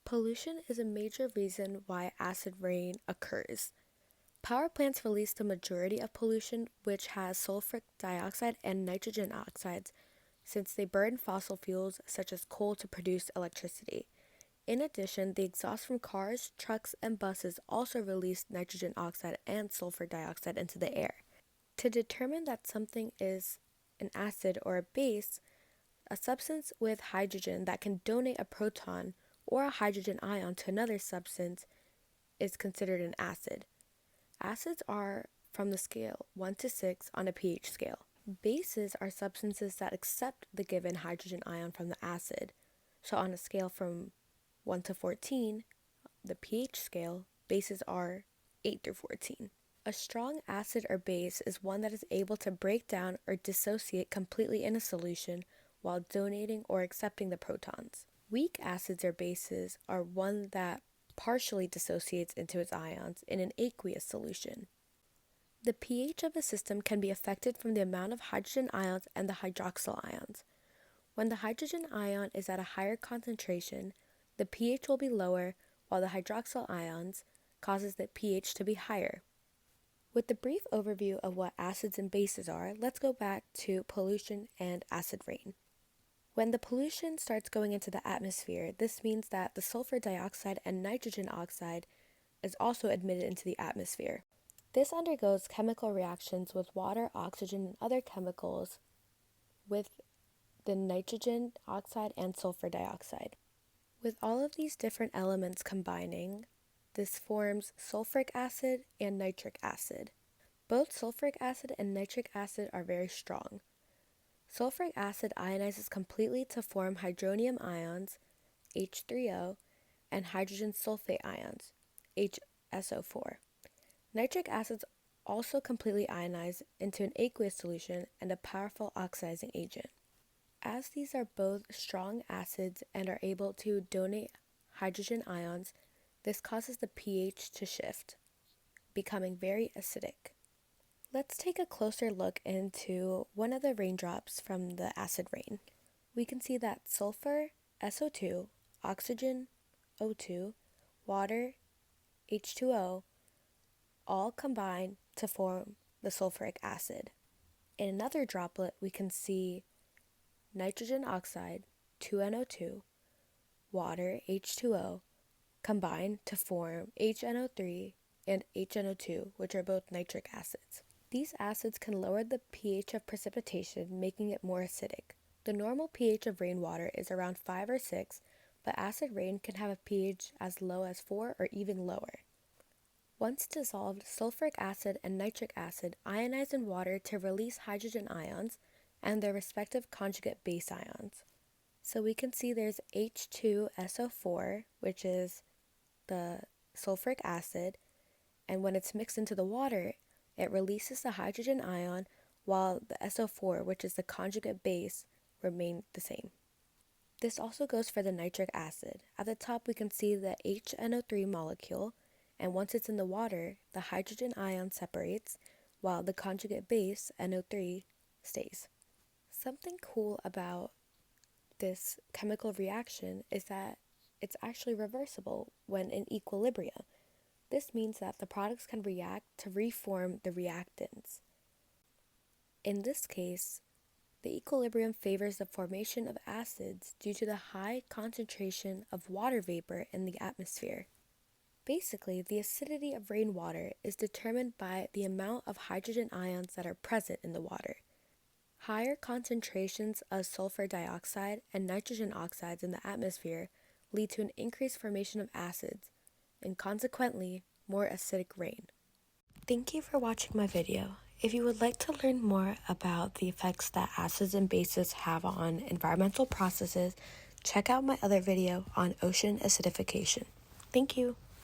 Pollution is a major reason why acid rain occurs. Power plants release the majority of pollution, which has sulfuric dioxide and nitrogen oxides, since they burn fossil fuels such as coal to produce electricity. In addition, the exhaust from cars, trucks, and buses also release nitrogen oxide and sulfur dioxide into the air. To determine that something is an acid or a base, a substance with hydrogen that can donate a proton or a hydrogen ion to another substance is considered an acid. Acids are from the scale 1 to 6 on a pH scale. Bases are substances that accept the given hydrogen ion from the acid. So on a scale from 1 to 14, the pH scale, bases are 8 through 14. A strong acid or base is one that is able to break down or dissociate completely in a solution while donating or accepting the protons. Weak acids or bases are one that partially dissociates into its ions in an aqueous solution. The pH of a system can be affected from the amount of hydrogen ions and the hydroxyl ions. When the hydrogen ion is at a higher concentration, the pH will be lower, while the hydroxyl ions causes the pH to be higher. With the brief overview of what acids and bases are, let's go back to pollution and acid rain. When the pollution starts going into the atmosphere, this means that the sulfur dioxide and nitrogen oxide is also admitted into the atmosphere. This undergoes chemical reactions with water, oxygen, and other chemicals with the nitrogen oxide and sulfur dioxide. With all of these different elements combining, this forms sulfuric acid and nitric acid. Both sulfuric acid and nitric acid are very strong. Sulfuric acid ionizes completely to form hydronium ions, H3O, and hydrogen sulfate ions, HSO4. Nitric acids also completely ionize into an aqueous solution and a powerful oxidizing agent. As these are both strong acids and are able to donate hydrogen ions, this causes the pH to shift, becoming very acidic. Let's take a closer look into one of the raindrops from the acid rain. We can see that sulfur, SO2, oxygen, O2, water, H2O, all combine to form the sulfuric acid. In another droplet, we can see nitrogen oxide, 2NO2, water, H2O, combine to form HNO3 and HNO2, which are both nitric acids. These acids can lower the pH of precipitation, making it more acidic. The normal pH of rainwater is around 5 or 6, but acid rain can have a pH as low as 4 or even lower. Once dissolved, sulfuric acid and nitric acid ionize in water to release hydrogen ions and their respective conjugate base ions. So we can see there's H2SO4, which is the sulfuric acid, and when it's mixed into the water, it releases the hydrogen ion, while the SO4, which is the conjugate base, remain the same. This also goes for the nitric acid. At the top, we can see the HNO3 molecule, and once it's in the water, the hydrogen ion separates, while the conjugate base, NO3, stays. Something cool about this chemical reaction is that it's actually reversible when in equilibrium. This means that the products can react to reform the reactants. In this case, the equilibrium favors the formation of acids due to the high concentration of water vapor in the atmosphere. Basically, the acidity of rainwater is determined by the amount of hydrogen ions that are present in the water. Higher concentrations of sulfur dioxide and nitrogen oxides in the atmosphere lead to an increased formation of acids, and consequently, more acidic rain. Thank you for watching my video. If you would like to learn more about the effects that acids and bases have on environmental processes, check out my other video on ocean acidification. Thank you.